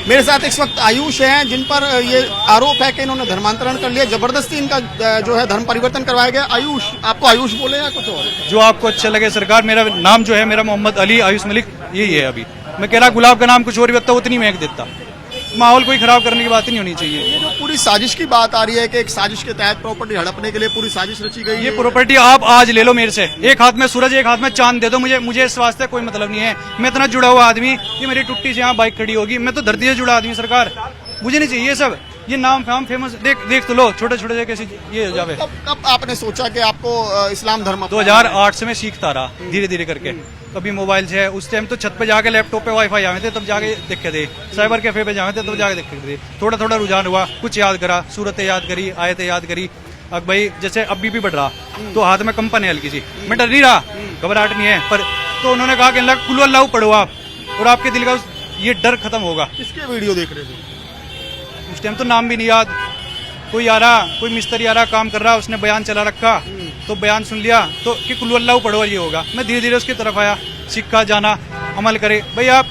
मेरे साथ इस वक्त आयुष हैं, जिन पर ये आरोप है कि इन्होंने धर्मांतरण कर लिया, जबरदस्ती इनका जो है धर्म परिवर्तन करवाया गया। आयुष, आपको आयुष बोले या कुछ और? जो आपको अच्छा लगे सरकार। मेरा नाम जो है मेरा मोहम्मद अली आयुष मलिक यही है। अभी मैं कह रहा गुलाब का नाम कुछ और भी होता उतनी महक देता। माहौल कोई खराब करने की बात ही नहीं होनी चाहिए। ये जो पूरी साजिश की बात आ रही है कि एक साजिश के तहत प्रॉपर्टी हड़पने के लिए पूरी साजिश रची गई। ये प्रॉपर्टी आप आज ले लो मेरे से, एक हाथ में सूरज एक हाथ में चांद दे दो मुझे इस वास्ते कोई मतलब नहीं है। मैं इतना जुड़ा हुआ आदमी, ये मेरी टुट्टी से यहाँ बाइक खड़ी होगी, मैं तो धरती से जुड़ा आदमी। सरकार मुझे नहीं चाहिए सब ये नाम फाम फेमस। देख तो लो छोटे छोटे कैसे ये हो जावे। कब आपने सोचा कि आपको इस्लाम धर्म? 2008 से मैं सीखता रहा धीरे धीरे करके। कभी मोबाइल से, उस टाइम तो छत पे जाके लैपटॉप पे वाईफाई आवे थे तब जाके देखे थे, साइबर कैफे पे जावे थे तब जाके देखे थे। थोड़ा थोड़ा रुझान हुआ, कुछ याद करा, सूरतें याद करी, आयतें याद करी। अब भाई जैसे अब बीपी बढ़ रहा तो हाथ में कंपन है हल्की सी, मैं डर नहीं रहा, घबराहट नहीं है। पर तो उन्होंने कहा कि कुल अल्लाह पढ़ो आप और आपके दिल का ये डर खत्म होगा। किसके वीडियो देख रहे थे उस टाइम? तो नाम भी नहीं याद। कोई आ रहा, कोई मिस्त्री आ रहा, काम कर रहा, उसने बयान चला रखा तो बयान सुन लिया तो कि कुल अल्लाह पढ़ो ये होगा। मैं धीरे धीरे उसकी तरफ आया, सीखा, जाना, अमल करे। भाई आप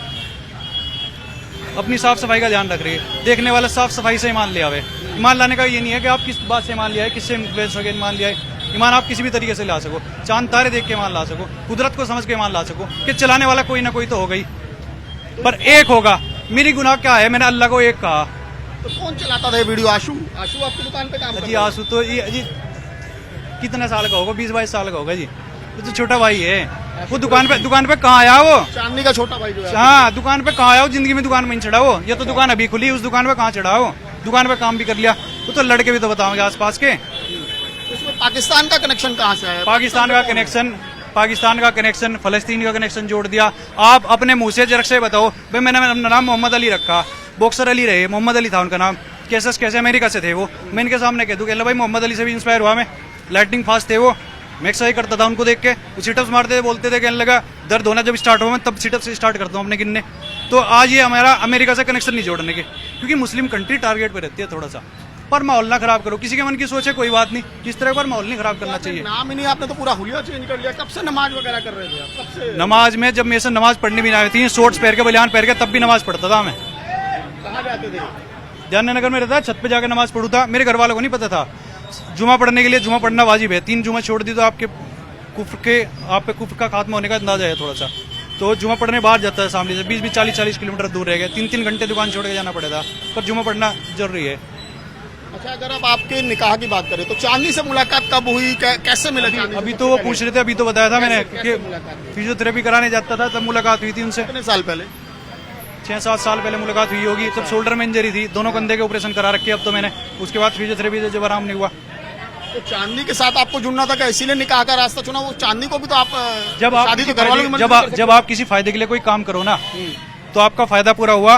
अपनी साफ सफाई का ध्यान रख रहे हैं, देखने वाला साफ सफाई से ईमान ले आवे। ईमान लाने का ये नहीं है कि आप किस बात से ईमान लिया है, किससे इन्फ्लुएंस होकर ईमान लिया है। ईमान आप किसी भी तरीके से ला सको, चांद तारे देख के ईमान ला सको, कुदरत को समझ के ईमान ला सको कि चलाने वाला कोई ना कोई तो होगा ही, पर एक होगा। मेरी गुनाह क्या है? मैंने अल्लाह को एक कहा। तो कौन चलाता था ये वीडियो? आशु आपकी दुकान पे काम करता है? जी आशु तो जी कितने साल का होगा? 20-22 साल का होगा जी। वो तो छोटा भाई है। वो दुकान पे कहाँ आया वो? चांदनी का छोटा भाई जो है। हाँ, दुकान पे कहाँ आया वो? जिंदगी में दुकान में नहीं चढ़ा वो। ये तो दुकान अभी खुली, उस दुकान पे कहाँ चढ़ा वो? दुकान पे काम भी कर लिया। वो तो लड़के भी तो बताओगे आस पास के। इसमें पाकिस्तान का कनेक्शन कहाँ से आया? पाकिस्तान का कनेक्शन, फलस्तीन का कनेक्शन जोड़ दिया। आप अपने मुंह से जरक से बताओ। भाई मैंने अपना नाम मोहम्मद अली रखा, बॉक्सर अली रहे, मोहम्मद अली था उनका नाम। कैसे अमेरिका से थे वो। मैं इनके सामने कह दूं कि भाई मोहम्मद अली से भी इंस्पायर हुआ मैं। लाइटिंग फास्ट थे वो, मैं एक्सरसाइज करता था उनको देख के। वो सिटअप्स मारते थे, बोलते थे, कहने लगा दर्द होना जब स्टार्ट हो मैं तब सिटअप से स्टार्ट करता हूँ अपने गिनने। तो आज ये हमारा अमेरिका से कनेक्शन नहीं जोड़ने के, क्योंकि मुस्लिम कंट्री टारगेट पे रहती है थोड़ा सा। पर माहौल ना खराब करो, किसी के मन की सोच है कोई बात नहीं, इस तरह पर माहौल नहीं खराब करना चाहिए। नाम ही नहीं, आपने तो पूरा हुलिया चेंज कर लिया। कब से नमाज वगैरह कर रहे थे आप? कब से? नमाज में जब मेरे से नमाज पढ़ने भी नहीं आई थी, शॉर्ट्स पहन के, बलियान पहन के, तब भी नमाज पढ़ता था मैं। कहाँ जाते थे? जाननगर में रहता, छत पे जाकर नमाज पढ़ू था। मेरे घर वालों को नहीं पता था जुमा पढ़ने के लिए जुमा पढ़ना वाजिब है। 3 जुमा छोड़ दी तो आप पे कुफ्र का खात्मा होने का अंदाजा है थोड़ा सा। तो जुमा पढ़ने बाहर जाता है सामने से, 20-20, 40-40 किलोमीटर दूर रह गए। 3-3 घंटे दुकान छोड़ के जाना पड़ेगा, पर जुमा पढ़ना जरूरी है। अच्छा, अगर आप आपके निकाह की बात करें तो चांदनी से मुलाकात कब हुई, कैसे मिला? अभी तो वो पूछ रहे थे, अभी तो बताया था मैंने कि फिजियोथेरेपी कराने जाता था तब मुलाकात हुई थी उनसे। कितने साल पहले? 6-7 साल पहले मुलाकात हुई होगी। तब शोल्डर में इंजरी थी, दोनों कंधे के ऑपरेशन करा रखे अब तो मैंने। उसके बाद फिजियोथेरेपी से जब आराम नहीं हुआ। तो चांदनी के साथ आपको जुड़ना था क्या? इसीलिए निकाह का रास्ता चुना? वो चांदनी को भी तो आप जब आप किसी फायदे के लिए कोई काम करो ना, तो आपका फायदा पूरा हुआ,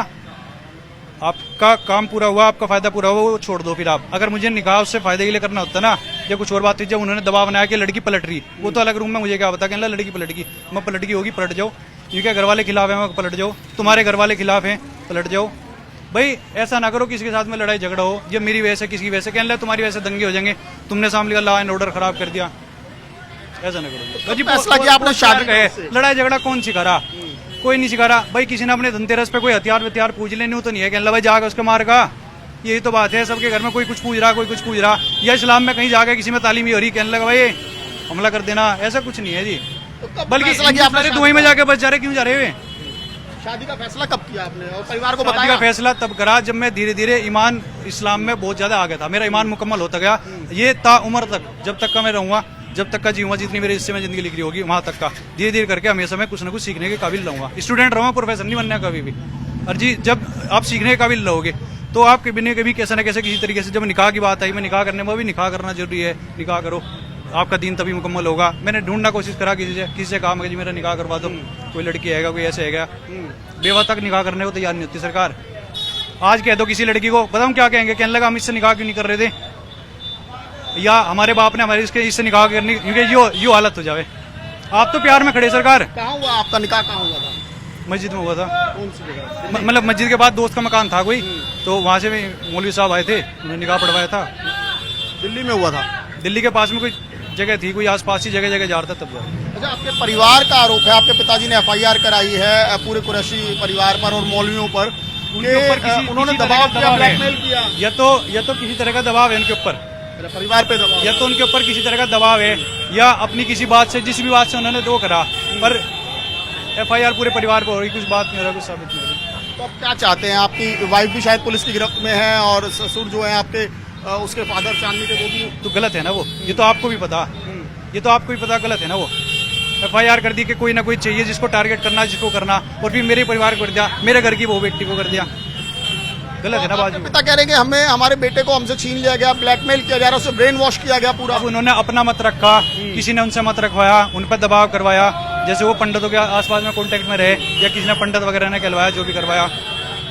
आपका काम पूरा हुआ, आपका फायदा पूरा हुआ, वो छोड़ दो फिर आप। अगर मुझे निकाह उससे फायदे के लिए करना होता ना, या कुछ और बात थी, जब उन्होंने दबाव बनाया कि लड़की पलट रही, वो तो अलग रूम में मुझे क्या पता, कहना लड़की पलट गई, मैं पलट गई होगी, पलट जाओ। ये क्या घर वाले खिलाफ है, मैं पलट जाओ। तुम्हारे घर वाले खिलाफ हैं, पलट जाओ। भाई ऐसा ना करो किसी के साथ में लड़ाई झगड़ा हो, ये मेरी वजह से, किसी की वजह से, कहने लगा तुम्हारी वजह से दंगे हो जाएंगे, तुमने सामने लॉ एंड ऑर्डर खराब कर दिया। ऐसा ना करो। फैसला किया आपने शादी का। लड़ाई झगड़ा कौन सिखा रहा? कोई नहीं सिखा रहा। भाई किसी ने अपने धनतेरस पे कोई हथियार पूछ लेने तो नहीं है, कहने भाई जाकर उसके मार का। यही तो बात है, सबके घर में कोई कुछ पूछ रहा, कोई कुछ पूछ रहा। या इस्लाम में कहीं जाकर किसी में तालीम ही हो रही, कहने लगा भाई हमला कर देना, ऐसा कुछ नहीं है जी। बल्कि दुबई में जाके बच जा रहे, क्यों जा रहे हुए? शादी का फैसला कब किया आपने और परिवार को बताया? शादी का फैसला तब करा जब मैं धीरे धीरे ईमान इस्लाम में बहुत ज्यादा आ गया था, मेरा ईमान मुकम्मल होता गया। ये ताउम्र तक, जब तक का मैं रहूंगा, जब तक का जीऊंगा, जितनी मेरे हिस्से में जिंदगी लिख रही होगी वहां तक का, धीरे धीरे करके हमेशा मैं कुछ ना कुछ सीखने के काबिल रहूंगा। स्टूडेंट रहूंगा, प्रोफेसर नहीं बनना कभी भी। और जी जब आप सीखने के काबिल रहोगे तो आप कभी कैसे न कैसे किसी तरीके से, जब निकाह की बात आई, मैं निकाह करने में भी निकाह करना जरूरी है, निकाह करो, आपका दीन तभी मुकम्मल होगा। मैंने ढूंढना कोशिश करा किसी से कहा जी मेरा निकाह करवा दो, कोई लड़की आएगा, कोई ऐसे आएगा, बेवा तक निकाह करने को तैयार नहीं होती सरकार। आज कह दो किसी लड़की को, बताऊं क्या कहेंगे, कहने लगा हम इससे निकाह क्यों नहीं कर रहे थे, या हमारे बाप ने हमारे इससे निकाह करनी, क्योंकि यो हालत हो जावे। आप तो प्यार में खड़े सरकार। कहाँ हुआ आपका निकाह? कहाँ हुआ था? मस्जिद में हुआ था। कौन सी जगह? मतलब मस्जिद के बाद दोस्त का मकान था कोई, तो वहां से भी मौलवी साहब आए थे, उन्होंने निकाह पढ़वाया था। दिल्ली में हुआ था? दिल्ली के पास में कोई जगह थी, कोई आसपास ही जगह जा रहा था तब। अच्छा, आपके परिवार का आरोप है, आपके पिताजी ने FIR कराई है पूरे कुरैशी परिवार पर और मौलवियों पर उनके ऊपर उन्होंने किसी तरह दबाव का किया, है। ब्लैकमेल किया, या तो किसी तरह का दबाव है उनके ऊपर, परिवार पे दबाव। या तो उनके ऊपर किसी तरह का दबाव है, या अपनी किसी बात से, जिस भी बात से उन्होंने वो करा, पर FIR पूरे परिवार पर हो रही, कुछ बात नहीं हो रहा, कुछ साबित नहीं हो रही। तो आप क्या चाहते हैं? आपकी वाइफ भी शायद पुलिस की गिरफ्त में है और ससुर जो है आपके उसके फादर चांदनी के, वो भी तो गलत है ना वो, ये तो आपको भी पता, ये तो आपको भी पता गलत है ना वो। FIR कर दी कि कोई ना कोई चाहिए जिसको टारगेट करना, जिसको करना, और फिर मेरे परिवार को कर दिया, मेरे घर की वो बेटी को कर दिया, गलत है ना बात। आपके पिता कह रहे हैं कि हमें हमारे बेटे को हमसे छीन लिया गया, ब्लैकमेल किया जा रहा है, उसे ब्रेन वॉश किया गया पूरा। अब उन्होंने अपना मत रखा, किसी ने उनसे मत रखवाया, उन पर दबाव करवाया, जैसे वो पंडितों के आसपास में कांटेक्ट में रहे, या किसी ने पंडित वगैरह ने कहलवाया, जो भी करवाया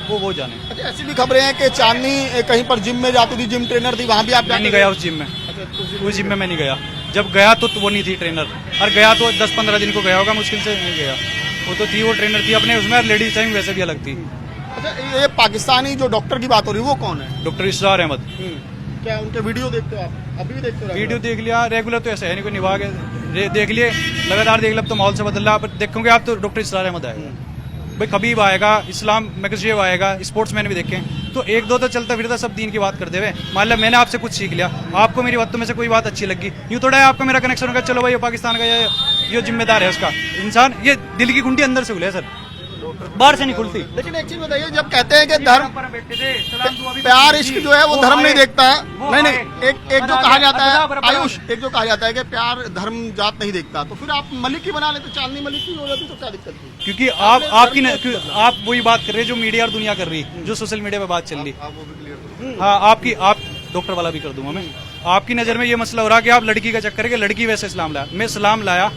वो जाने। अच्छा, ऐसी भी खबरें हैं कि चांदनी कहीं पर जिम में जाती थी, जिम ट्रेनर थी, वहां भी आप मैं नहीं गया उस जिम में, उस जिम में मैं नहीं गया। जब गया तो वो नहीं थी ट्रेनर, और गया तो 10-15 दिन को गया होगा, मुश्किल से नहीं गया। वो तो थी, वो ट्रेनर थी अपने उसमें, लेडीज टाइम वैसे भी अलग थी। अच्छा, ये पाकिस्तानी जो डॉक्टर की बात हो रही है वो कौन है? डॉक्टर इसरार अहमद। क्या उनके वीडियो देखते हो आप? अभी भी देखते हो? वीडियो देख लिया, रेगुलर तो ऐसा है नहीं, कोई निभा के देख लिए, लगातार देख लिया, अब तो माहौल से बदल रहा, पर देखोगे आप तो डॉक्टर इसरार अहमद आएगा भाई, खबीब आएगा, इस्लाम मैगजीव आएगा, स्पोर्ट्समैन भी देखें, तो एक दो तो चलता फिरता सब दीन की बात करते हुए। मान लिया मैंने आपसे कुछ सीख लिया, आपको मेरी बातों में से कोई बात अच्छी लगी, यूँ थोड़ा है आपका मेरा कनेक्शन होगा, चलो भाई ये पाकिस्तान का ये जिम्मेदार है उसका इंसान, ये दिल की कुंडी अंदर से खुले सर, बाहर से नहीं खुलती। लेकिन एक चीज बताइए, जब कहते हैं कि धर्म प्यार इश्क जो है वो धर्म नहीं देखता है, नहीं एक जो कहा जाता है आयुष, एक जो कहा जाता है कि प्यार धर्म जात नहीं देखता, तो फिर आप मलिक ही बना लेते, चांदनी मलिक ही हो जाती तो क्या दिक्कत थी? क्योंकि आप वही बात कर रहे हैं जो मीडिया और दुनिया कर रही, जो सोशल मीडिया पे बात चल रही। हाँ, आप डॉक्टर वाला भी कर दूंगा मैं। आपकी नजर में ये मसला हो रहा कि आप लड़की का चक्कर है कि लड़की वैसे इस्लाम लाया, मैं इस्लाम लाया,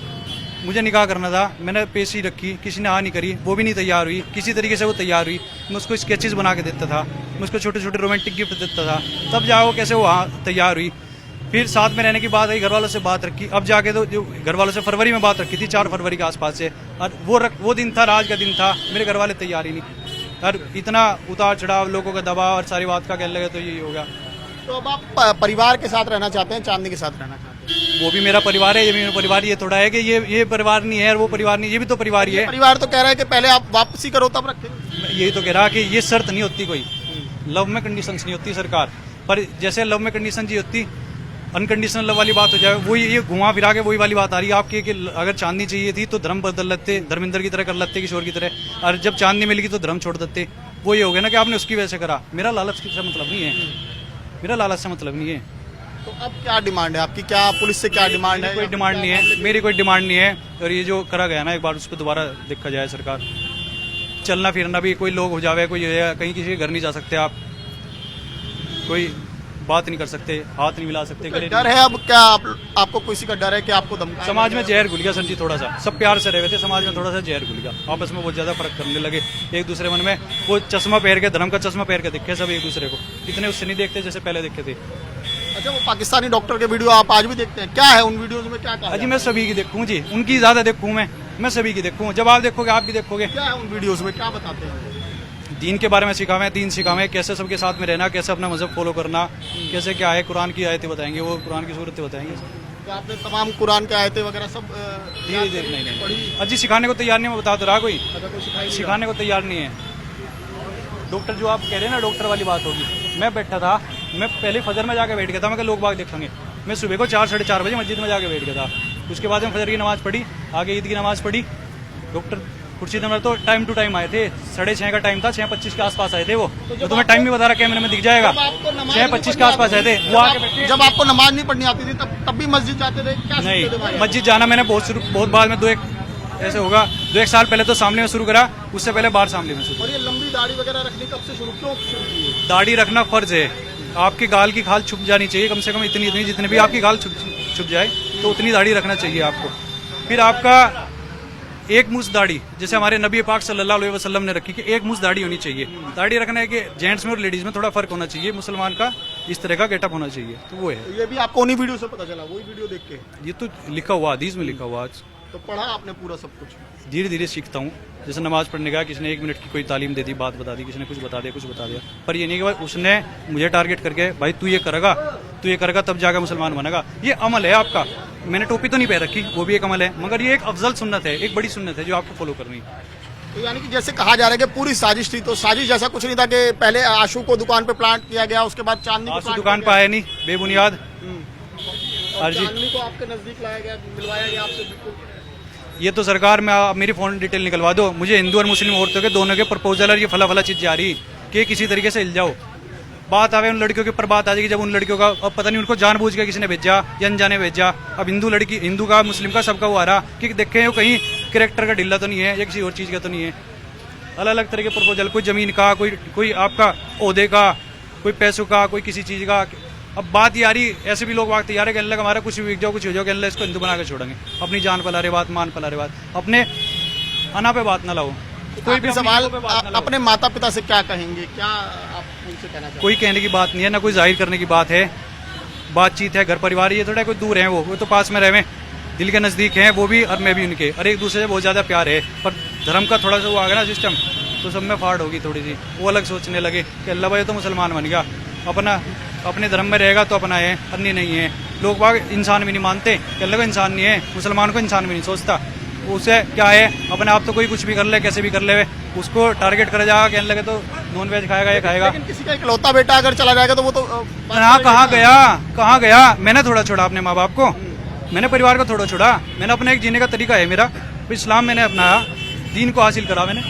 मुझे निकाह करना था, मैंने पेशी रखी, किसी ने हाँ नहीं करी, वो भी नहीं तैयार हुई, किसी तरीके से वो तैयार हुई, मैं उसको स्केचेस बना के देता था, मैं उसको छोटे छोटे रोमांटिक गिफ्ट देता था, तब जाओ कैसे वो हाँ तैयार हुई। फिर साथ में रहने की बात आई, घर वालों से बात रखी, अब जाके तो जो घर वालों से फरवरी में बात रखी थी, 4 फरवरी के आसपास से, और वो दिन था, आज का दिन था, मेरे घर वाले तैयार ही नहीं, और इतना उतार चढ़ाव, लोगों का दबाव और सारी बात का कहने लगे, तो यही होगा। तो अब आप परिवार के साथ रहना चाहते हैं, चांदनी के साथ रहना चाहते हैं? वो भी मेरा परिवार है, ये भी मेरा परिवार, ये थोड़ा है कि ये परिवार नहीं है और वो परिवार नहीं, ये भी तो परिवार ही है। परिवार तो कह रहा है कि पहले आप वापसी करो तब रखें। यही तो कह रहा कि ये शर्त नहीं होती, कोई लव में कंडीशंस नहीं होती सरकार, पर जैसे लव में कंडीशन जी होती, अनकंडीशनल लव वाली बात हो जाए, वही ये घुमा फिरा के वही वाली बात आ रही है आपकी कि अगर चांदनी चाहिए थी तो धर्म बदल लेते, धर्मेंद्र की तरह कर लेते, किशोर की तरह, और जब चांदनी मिलेगी तो धर्म छोड़ देते। वो ये हो गया ना कि आपने उसकी वजह से करा। मेरा लालच से मतलब नहीं है, मेरा लालच से मतलब नहीं है। तो अब क्या डिमांड है आपकी? क्या पुलिस से क्या डिमांड है? कोई डिमांड नहीं है, मेरी कोई डिमांड नहीं है, और ये जो करा गया ना एक बार उस पर दोबारा देखा जाए। सरकार चलना फिरना भी, कोई लोग हो जावे, कोई कहीं किसी के घर नहीं जा सकते आप, कोई बात नहीं कर सकते, हाथ नहीं मिला सकते, गले डर है अब क्या आपको किसी का डर है कि आपको धमकाएंगे? समाज में जहर घुल गया सर जी, थोड़ा सा सब प्यार से रहे थे, समाज में थोड़ा सा जहर घुल गया, आपस में बहुत ज्यादा फर्क करने लगे एक दूसरे मन में। वो चश्मा पहन के, धर्म का चश्मा पहन के दिखे सब एक दूसरे को, इतने उससे नहीं देखते जैसे पहले देखते थे। अच्छा, वो पाकिस्तानी डॉक्टर के वीडियो आप आज भी देखते हैं, क्या है उन वीडियोज में? क्या कहा जी मैं सभी की देखूँ जी, उनकी ज्यादा देखूँ मैं सभी की देखूँ, जब आप देखोगे आप भी देखोगे। क्या है उन वीडियोज में, क्या बताते हैं? दीन के बारे में सिखावे, दीन सिखावे, कैसे सबके साथ में रहना, कैसे अपना मजहब फॉलो करना, कैसे क्या है, कुरान की आयतें बताएंगे, वो कुरान की सूरतें बताएंगे। तो आपने तमाम कुरान के आयतें वगैरह सब धीरे धीरे नहीं अजी सिखाने को तैयार नहीं, मैं बता तो रहा, कोई सिखाने को तैयार नहीं है। डॉक्टर जो आप कह रहे हैं ना, डॉक्टर वाली बात होगी, मैं बैठा था, मैं पहले फजर में जाके बैठ गया था, मैं लोग बाग देखेंगे, मैं सुबह को 4-4:30 बजे मस्जिद में जाके बैठ गया था, उसके बाद में फजर की नमाज पढ़ी, आगे ईद की नमाज पढ़ी, डॉक्टर खुर्शीद अहमद तो टाइम टू टाइम आए थे, 6:30 का टाइम था, 6:25 के आसपास आए थे वो, तो तुम्हें टाइम भी बता रहा कैमरे में दिख जाएगा, 6:25 के आसपास आए थे वो आके बैठे। जब आपको नमाज नहीं पढ़नी आती थी तब भी मस्जिद जाते थे? क्या नहीं, मस्जिद जाना मैंने बहुत बाद में 2-1 ऐसे होगा, 2-1 साल पहले तो सामने में शुरू करा, उससे पहले बाहर सामने में शुरू। और ये लंबी दाढ़ी वगैरह रखनी कब से शुरू, क्यों शुरू की? दाढ़ी रखना फर्ज है, आपके गाल की खाल छुप जानी चाहिए, कम से कम इतनी जितने भी आपकी गाल छुप जाए तो उतनी दाढ़ी रखना चाहिए आपको। फिर आपका एक मुछ दाढ़ी, जैसे हमारे नबी पाक सल्लल्लाहु अलैहि वसल्लम ने रखी कि एक मुछ दाढ़ी होनी चाहिए। दाढ़ी रखना है कि जेंट्स में और लेडीज में थोड़ा फर्क होना चाहिए, मुसलमान का इस तरह का गेटअप होना चाहिए, तो वो है। ये भी आपको उन्हीं वीडियो से पता चला, वही वीडियो देख के? ये तो लिखा हुआ, हदीस में लिखा हुआ। तो पढ़ा आपने पूरा सब कुछ? धीरे धीरे सीखता हूँ, जैसे नमाज पढ़ने का किसी ने 1 मिनट की कोई तालीम दे दी, बात बता दी, किसी ने कुछ बता दिया, पर ये नहीं कि भाई उसने मुझे टारगेट करके भाई तू ये करेगा तब जाकर मुसलमान बनेगा। ये अमल है आपका, मैंने टोपी तो नहीं पहन रखी, वो भी एक अमल है, मगर ये एक अफजल सुन्नत है, एक बड़ी सुन्नत है जो आपको फॉलो करनी है। तो यानी कि जैसे कहा जा रहा है कि पूरी साजिश थी, तो साजिश जैसा कुछ नहीं था कि पहले आशु को दुकान पे प्लांट किया गया, उसके बाद चांदनी को आंसू प्लांट दुकान किया पे आया नहीं, बेबुनियाद। गया। हाँ जी। चांदनी को आपके नजदीक लाया गया, मिलवाया गया आपसे बिल्कुल। ये तो सरकार में आप मेरी फोन डिटेल निकलवा दो, मुझे हिंदू और मुस्लिम औरतों के दोनों के प्रपोजल और ये फला फला चीज जा रही कि किसी तरीके से हिल जाओ। बात आवे उन लड़कियों के ऊपर बात आ जाएगी, जब उन लड़कियों का अब पता नहीं उनको जानबूझ के किसी ने भेजा या अनजाने भेजा। अब हिंदू लड़की, हिंदू का मुस्लिम का सबका वो आ रहा कि देखें वो कहीं कैरेक्टर का ढिल्ला तो नहीं है या किसी और चीज का तो नहीं है। अलग अलग तरह के प्रपोजल, कोई जमीन का, कोई आपका ओहदे का, कोई पैसों का, कोई किसी चीज का। अब बात ये आ रही, ऐसे भी लोग बात तैयार है कि अल्लाह हमारा कुछ भी बिक जाओ, कुछ हो जाओ, कि अल्लाह इसको हिंदू बना के छोड़ेंगे। अपनी जान पला रहे बात, मान पला रहे बात, अपने अना पे बात ना लाओ। कोई भी सवाल अपने माता पिता से क्या कहेंगे, क्या आप उनसे कहना चाहेंगे? कोई कहने की बात नहीं है, ना कोई जाहिर करने की बात है, बातचीत है, घर परिवार, ये थोड़ा कोई दूर है, वो तो पास में रहे, दिल के नजदीक हैं वो भी और मैं भी उनके, और एक दूसरे से बहुत ज्यादा प्यार है। पर धर्म का थोड़ा सा वो आ गया ना सिस्टम, तो सब में फाड़ होगी थोड़ी सी, वो अलग सोचने लगे कि अल्लाह भाई तो मुसलमान बन गया, अपना अपने धर्म में रहेगा तो अपना है, अन्य नहीं है। लोग बाग इंसान भी नहीं मानते कि अल्लाह को इंसान नहीं है, मुसलमान को इंसान भी नहीं सोचता। उसे क्या है, अपने आप तो कोई कुछ भी कर ले, कैसे भी कर ले, उसको टारगेट करा जाएगा, कहने लगे तो नॉन वेज खाएगा या खाएगा। लेकिन किसी का इकलौता बेटा अगर चला जाएगा तो वो तो कहाँ गया, मैंने थोड़ा छोड़ा अपने माँ बाप को, मैंने परिवार को थोड़ा छोड़ा, मैंने अपना एक जीने का तरीका है मेरा, इस्लाम मैंने अपनाया, दीन को हासिल करा मैंने।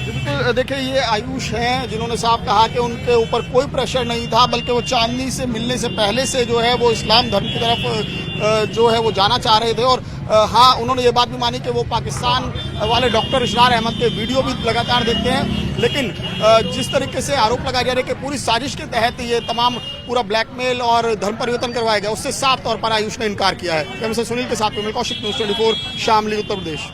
बिल्कुल। देखिए ये आयुष हैं जिन्होंने साफ कहा कि उनके ऊपर कोई प्रेशर नहीं था, बल्कि वो चांदनी से मिलने से पहले से जो है वो इस्लाम धर्म की तरफ जो है वो जाना चाह रहे थे। और हाँ, उन्होंने ये बात भी मानी कि वो पाकिस्तान वाले डॉक्टर इशरार अहमद के वीडियो भी लगातार देखते हैं। लेकिन जिस तरीके से आरोप लगाया जा रहा है कि पूरी साजिश के तहत ये तमाम पूरा ब्लैकमेल और धर्म परिवर्तन करवाया गया, उससे साफ तौर पर आयुष ने इनकार किया है। सुनील के साथ में कौशिक, न्यूज़ 24 शामली, उत्तर प्रदेश।